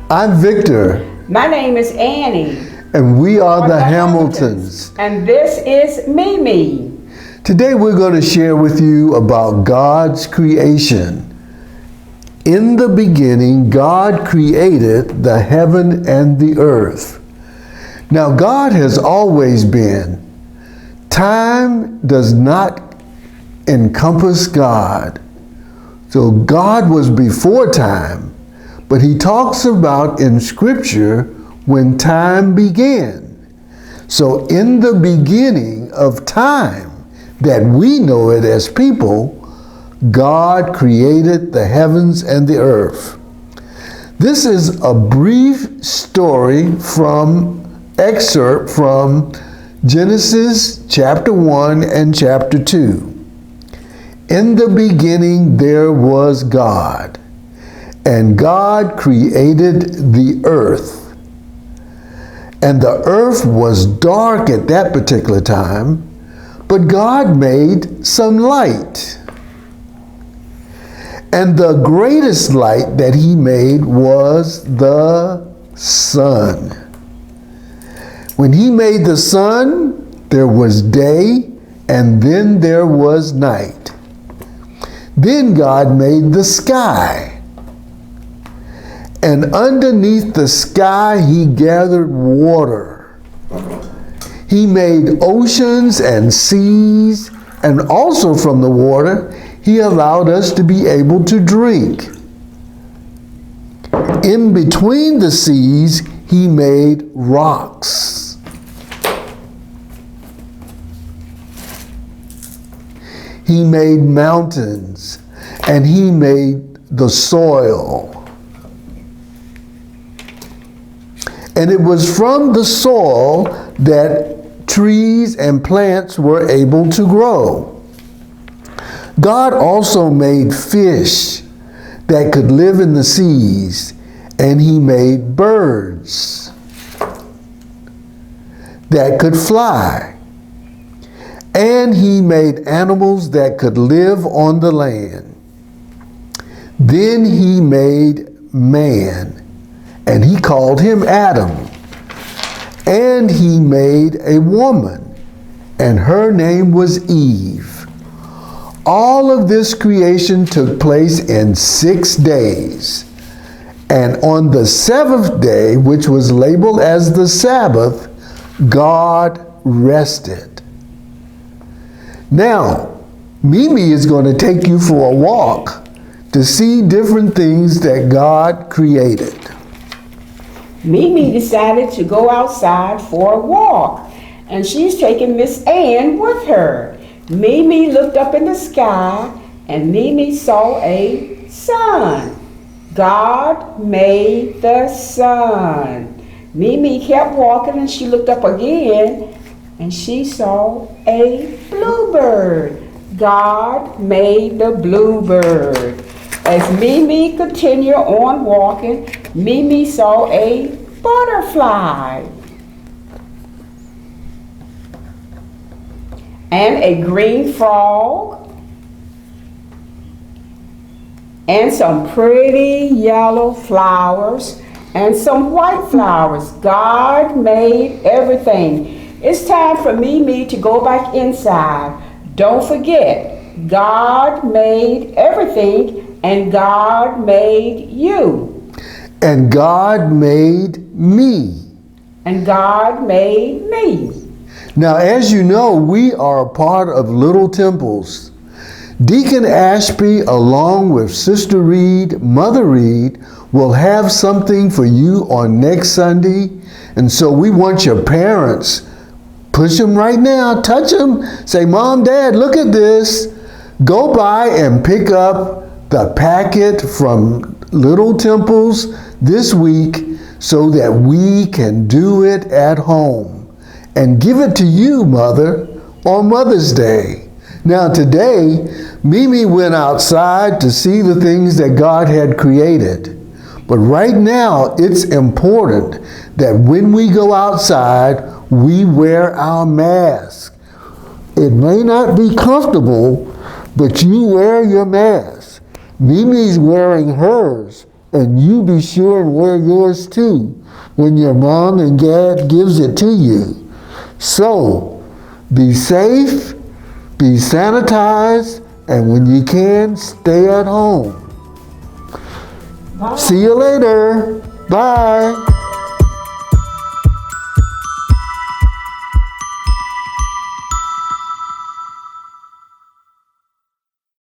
I'm Victor. My name is Annie. And we are the Hamiltons. And this is Mimi. Today we're going to share with you about God's creation. In the beginning, God created the heaven and the earth. Now, God has always been. Time does not encompass God. So God was before time, but he talks about in Scripture when time began. So in the beginning of time, that we know it as people, God created the heavens and the earth. This is a brief story excerpt from Genesis chapter 1 and chapter 2. In the beginning there was God, and God created the earth. And the earth was dark at that particular time, but God made some light. And the greatest light that he made was the sun. When he made the sun, there was day, and then there was night. Then God made the sky. And underneath the sky, he gathered water. He made oceans and seas, and also from the water, he allowed us to be able to drink. In between the seas, he made rocks. He made mountains, and he made the soil. And it was from the soil that trees and plants were able to grow. God also made fish that could live in the seas, and he made birds that could fly. And he made animals that could live on the land. Then he made man, and he called him Adam. And he made a woman, and her name was Eve. All of this creation took place in 6 days. And on the seventh day, which was labeled as the Sabbath, God rested. Now, Mimi is going to take you for a walk to see different things that God created. Mimi decided to go outside for a walk, and she's taking Miss Ann with her. Mimi looked up in the sky, and Mimi saw a sun. God made the sun. Mimi kept walking, and she looked up again, and she saw a bluebird. God made the bluebird. As Mimi continued on walking, Mimi saw a butterfly and a green frog and some pretty yellow flowers and some white flowers. God made everything. It's time for Mimi to go back inside. Don't forget, God made everything, and God made you. And God made me. And God made me. Now, as you know, we are a part of Little Temples. Deacon Ashby, along with Sister Reed, Mother Reed, will have something for you on next Sunday. And so we want your parents, push them right now, touch them, say, Mom, Dad, look at this. Go by and pick up the packet from Little Temples this week so that we can do it at home and give it to you, Mother, on Mother's Day. Now today, Mimi went outside to see the things that God had created. But right now, it's important that when we go outside, we wear our mask. It may not be comfortable, but you wear your mask. Mimi's wearing hers, and you be sure and wear yours too when your mom and dad gives it to you. So, be safe, be sanitized, and when you can, stay at home. Bye. See you later. Bye.